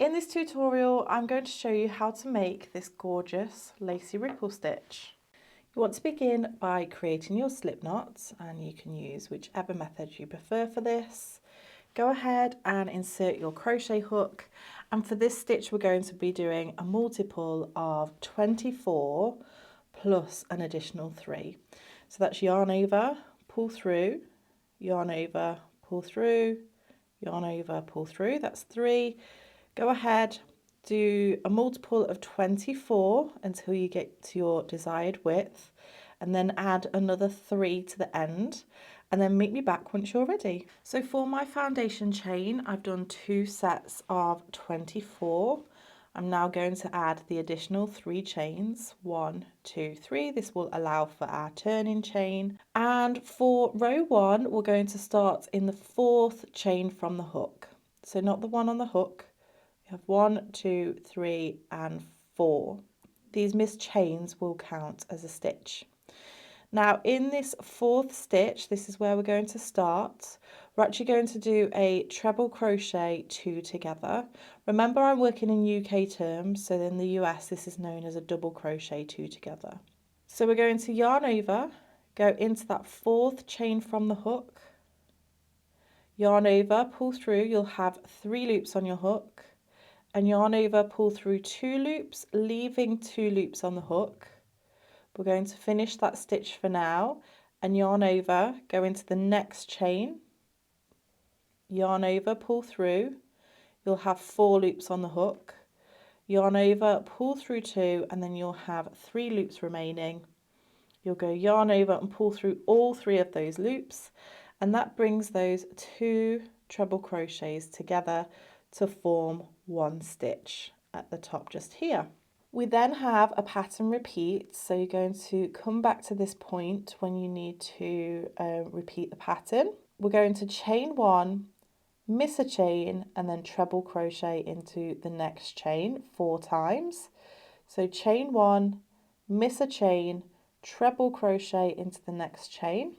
In this tutorial, I'm going to show you how to make this gorgeous Lacey Ripple Stitch. You want to begin by creating your slip knots, and you can use whichever method you prefer for this. Go ahead and insert your crochet hook, and for this stitch we're going to be doing a multiple of 24 plus an additional 3. So that's yarn over, pull through, yarn over, pull through, yarn over, pull through, that's 3. Go ahead, do a multiple of 24 until you get to your desired width, and then add another 3 to the end, and then meet me back once you're ready. So for my foundation chain, I've done 2 sets of 24. I'm now going to add the additional 3 chains, 1, 2, 3. This will allow for our turning chain. And for row 1, we're going to start in the 4th chain from the hook. So not the one on the hook. We have 1, 2, 3, and 4. These missed chains will count as a stitch. Now in this 4th stitch, this is where we're going to start. We're actually going to do a treble crochet 2 together. Remember, I'm working in UK terms, so in the US this is known as a double crochet 2 together. So we're going to yarn over, go into that 4th chain from the hook, yarn over, pull through, you'll have 3 loops on your hook, and yarn over, pull through 2 loops, leaving 2 loops on the hook. We're going to finish that stitch for now, and yarn over, go into the next chain, yarn over, pull through, you'll have 4 loops on the hook, yarn over, pull through 2, and then you'll have 3 loops remaining. You'll go yarn over and pull through all 3 of those loops, and that brings those 2 treble crochets together to form 1 stitch at the top just here. We then have a pattern repeat, so you're going to come back to this point when you need to repeat the pattern. We're going to chain 1, miss a chain, and then treble crochet into the next chain 4 times. So chain 1, miss a chain, treble crochet into the next chain.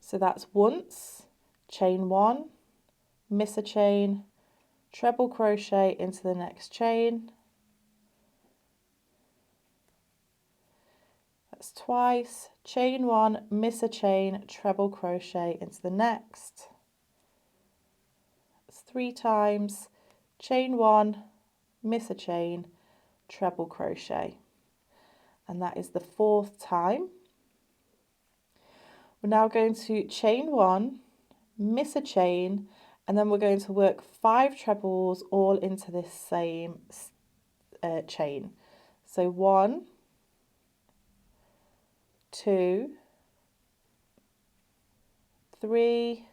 So that's once, chain 1, miss a chain, treble crochet into the next chain. That's twice, chain 1, miss a chain, treble crochet into the next. That's 3 times, chain 1, miss a chain, treble crochet. And that is the 4th time. We're now going to chain 1, miss a chain, and then we're going to work 5 trebles all into this same chain. So 1, 2, 3,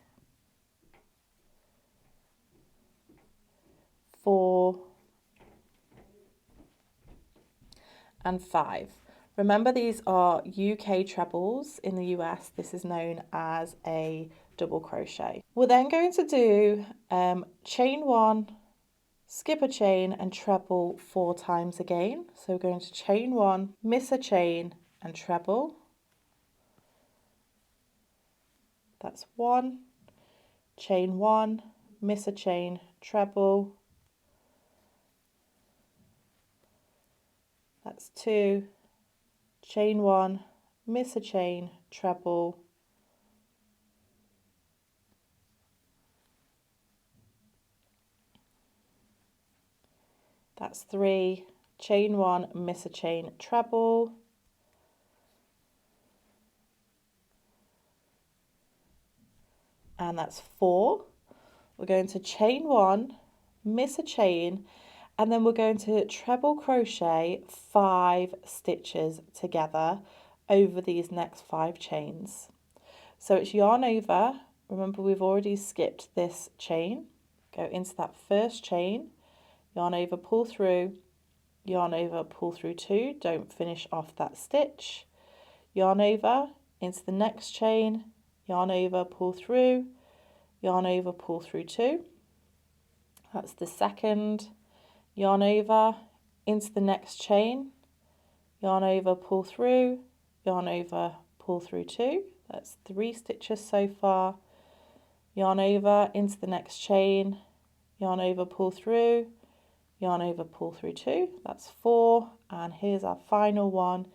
4, and 5. Remember, these are UK trebles. In the US, this is known as a double crochet. We're then going to do chain 1, skip a chain, and treble 4 times again. So we're going to chain 1, miss a chain, and treble. That's 1, chain 1, miss a chain, treble. That's 2, chain 1, miss a chain, treble. That's 3, chain 1, miss a chain, treble. And that's 4. We're going to chain 1, miss a chain, and then we're going to treble crochet 5 stitches together over these next 5 chains. So it's yarn over. Remember, we've already skipped this chain. Go into that first chain, yarn over, pull through, yarn over, pull through 2, don't finish off that stitch, yarn over into the next chain, yarn over, pull through, yarn over, pull through 2, that's the second, yarn over into the next chain, yarn over, pull through, yarn over, pull through 2, that's 3 stitches so far, yarn over into the next chain, yarn over, pull through, yarn over, pull through 2, that's 4, and here's our final one,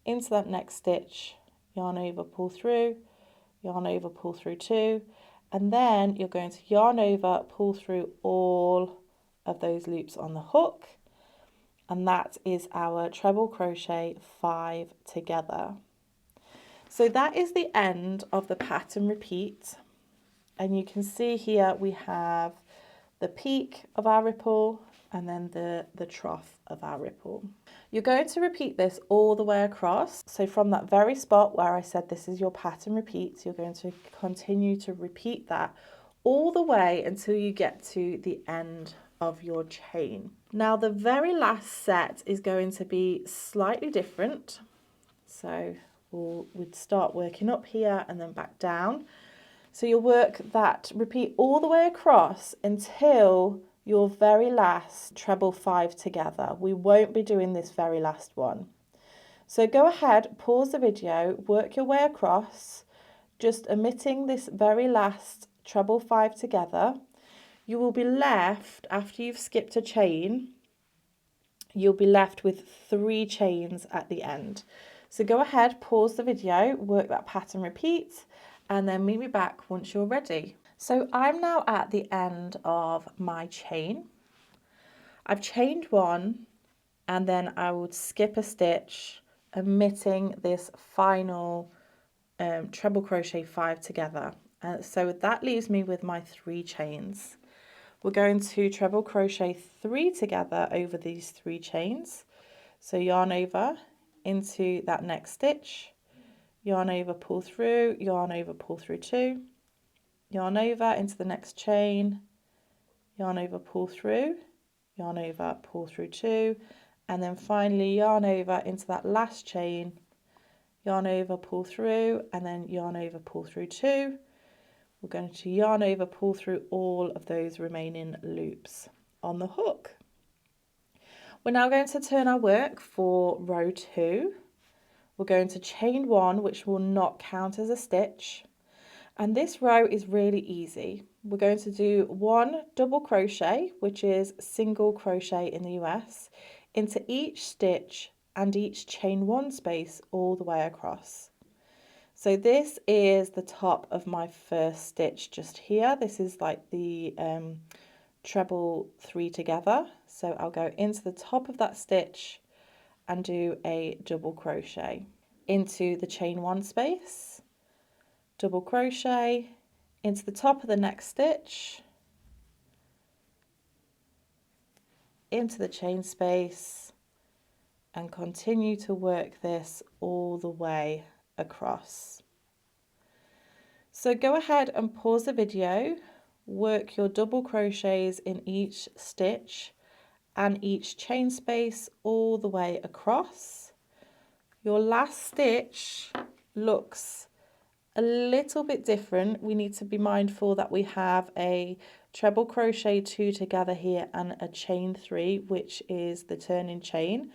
into that next stitch, yarn over, pull through, yarn over, pull through 2, and then you're going to yarn over, pull through all of those loops on the hook, and that is our treble crochet 5 together. So that is the end of the pattern repeat, and you can see here we have the peak of our ripple and then the trough of our ripple. You're going to repeat this all the way across. So from that very spot where I said this is your pattern repeat, you're going to continue to repeat that all the way until you get to the end of your chain. Now the very last set is going to be slightly different. So we'd start working up here and then back down. So you'll work that repeat all the way across until your very last treble 5 together. We won't be doing this very last one. So go ahead, pause the video, work your way across, just omitting this very last treble 5 together. You will be left, after you've skipped a chain, you'll be left with 3 chains at the end. So go ahead, pause the video, work that pattern repeat, and then meet me back once you're ready. So I'm now at the end of my chain. I've chained 1 and then I would skip a stitch, omitting this final treble crochet 5 together. So that leaves me with my 3 chains. We're going to treble crochet 3 together over these 3 chains. So yarn over into that next stitch, yarn over, pull through, yarn over, pull through 2, yarn over into the next chain, yarn over, pull through, yarn over, pull through 2, and then finally yarn over into that last chain, yarn over, pull through, and then yarn over, pull through 2. We're going to yarn over, pull through all of those remaining loops on the hook. We're now going to turn our work for row 2. We're going to chain 1, which will not count as a stitch. And this row is really easy. We're going to do 1 double crochet, which is single crochet in the US, into each stitch and each chain 1 space all the way across. So this is the top of my first stitch just here. This is like the treble 3 together. So I'll go into the top of that stitch and do a double crochet into the chain 1 space, double crochet into the top of the next stitch, into the chain space, and continue to work this all the way across. So go ahead and pause the video, work your double crochets in each stitch and each chain space all the way across. Your last stitch looks a little bit different. We need to be mindful that we have a treble crochet 2 together here and a chain 3, which is the turning chain.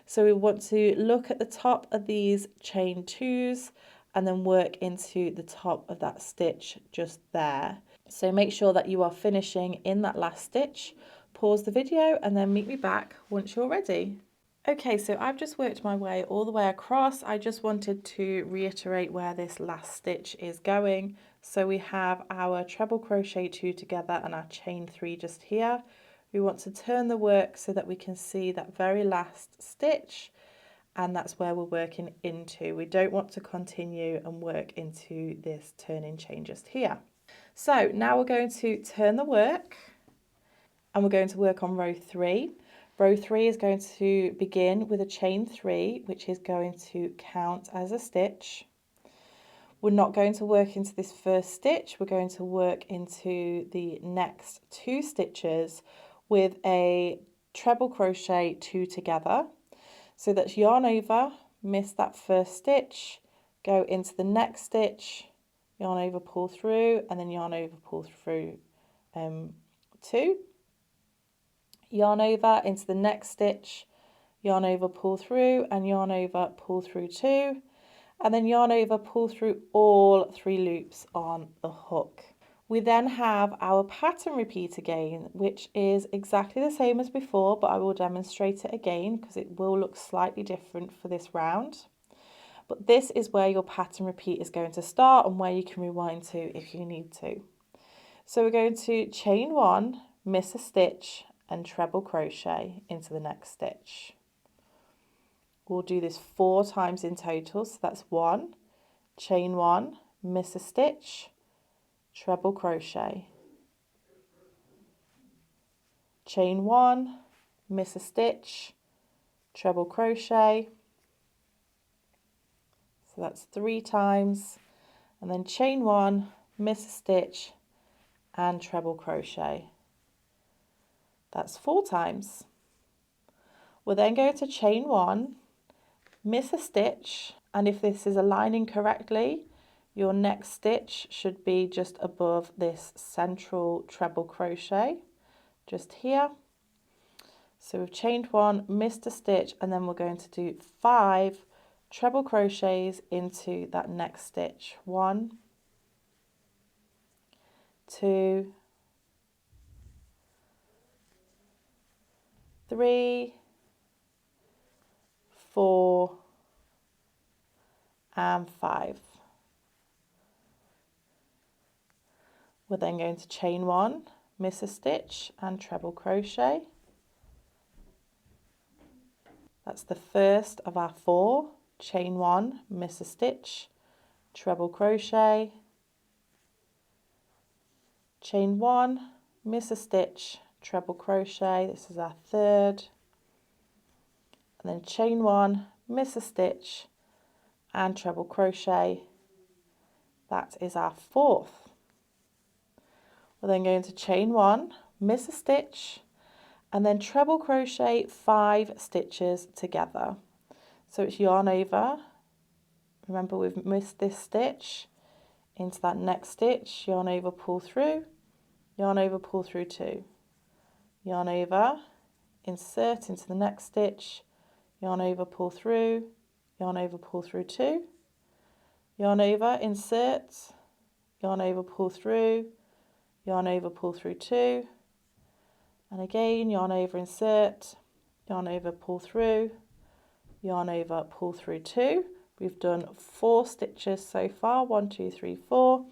So we want to look at the top of these chain 2s and then work into the top of that stitch just there. So make sure that you are finishing in that last stitch. Pause the video and then meet me back once you're ready. Okay, so I've just worked my way all the way across. I just wanted to reiterate where this last stitch is going. So we have our treble crochet 2 together and our chain 3 just here. We want to turn the work so that we can see that very last stitch, and that's where we're working into. We don't want to continue and work into this turning chain just here. So now we're going to turn the work and we're going to work on row 3. Row 3 is going to begin with a chain 3, which is going to count as a stitch. We're not going to work into this first stitch, we're going to work into the next 2 stitches with a treble crochet 2 together. So that's yarn over, miss that first stitch, go into the next stitch, yarn over, pull through, and then yarn over, pull through 2. Yarn over into the next stitch, yarn over, pull through, and yarn over, pull through 2, and then yarn over, pull through all 3 loops on the hook. We then have our pattern repeat again, which is exactly the same as before, but I will demonstrate it again because it will look slightly different for this round. But this is where your pattern repeat is going to start and where you can rewind to if you need to. So we're going to chain 1, miss a stitch and treble crochet into the next stitch. We'll do this 4 times in total, so that's 1, chain 1, miss a stitch, treble crochet, chain 1, miss a stitch, treble crochet, so that's 3 times, and then chain 1, miss a stitch and treble crochet, that's 4 times. We're then going to chain 1, miss a stitch, and if this is aligning correctly, your next stitch should be just above this central treble crochet, just here. So we've chained 1, missed a stitch, and then we're going to do 5 treble crochets into that next stitch. 1, 2, 3, 4, and 5. We're then going to chain 1, miss a stitch and treble crochet. That's the first of our 4. Chain 1, miss a stitch, treble crochet, chain 1, miss a stitch, treble crochet. This is our 3rd. And then chain 1, miss a stitch and treble crochet. That is our 4th. We're then going to chain 1, miss a stitch, and then treble crochet 5 stitches together. So it's yarn over. Remember, we've missed this stitch into that next stitch, yarn over, pull through, yarn over, pull through 2, yarn over, insert into the next stitch, yarn over, pull through, yarn over, pull through 2, yarn over, insert, yarn over, pull through, yarn over, pull through 2, and again yarn over, insert, yarn over, pull through, yarn over, pull through 2. We've done 4 stitches so far, 1, 2, 3, 4,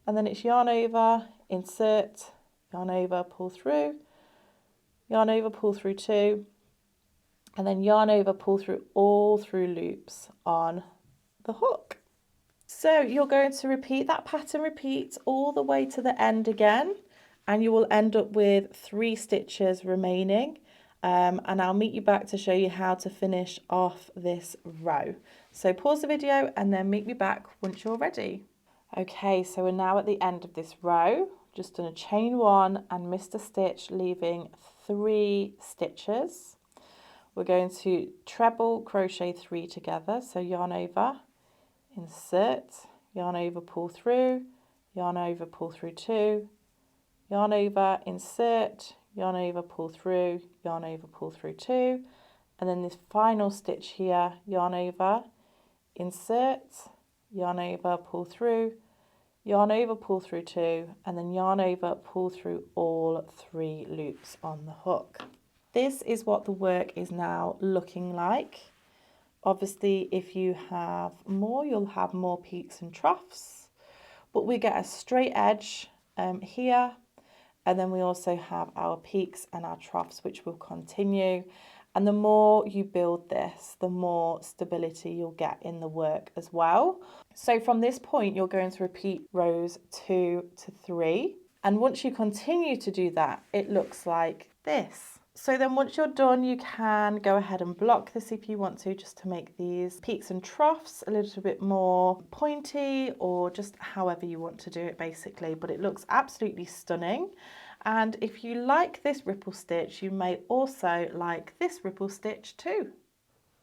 and then it's yarn over, insert, yarn over, pull through, yarn over, pull through 2, and then yarn over, pull through all through loops on the hook. So you're going to repeat that pattern repeat all the way to the end again, and you will end up with 3 stitches remaining, and I'll meet you back to show you how to finish off this row. So pause the video and then meet me back once you're ready. Okay, so we're now at the end of this row. Just done a chain 1 and missed a stitch, leaving 3 stitches. We're going to treble crochet 3 together, so yarn over, insert, yarn over, pull through, yarn over, pull through 2, yarn over, insert, yarn over, pull through, yarn over, pull through 2, and then this final stitch here, yarn over, insert, yarn over, pull through, yarn over, pull through 2, and then yarn over, pull through all 3 loops on the hook. This is what the work is now looking like. Obviously, if you have more, you'll have more peaks and troughs, but we get a straight edge here, and then we also have our peaks and our troughs, which will continue. And the more you build this, the more stability you'll get in the work as well. So from this point, you're going to repeat rows 2 to 3. And once you continue to do that, it looks like this. So then once you're done, you can go ahead and block this if you want to, just to make these peaks and troughs a little bit more pointy, or just however you want to do it basically, but it looks absolutely stunning. And if you like this ripple stitch, you may also like this ripple stitch too.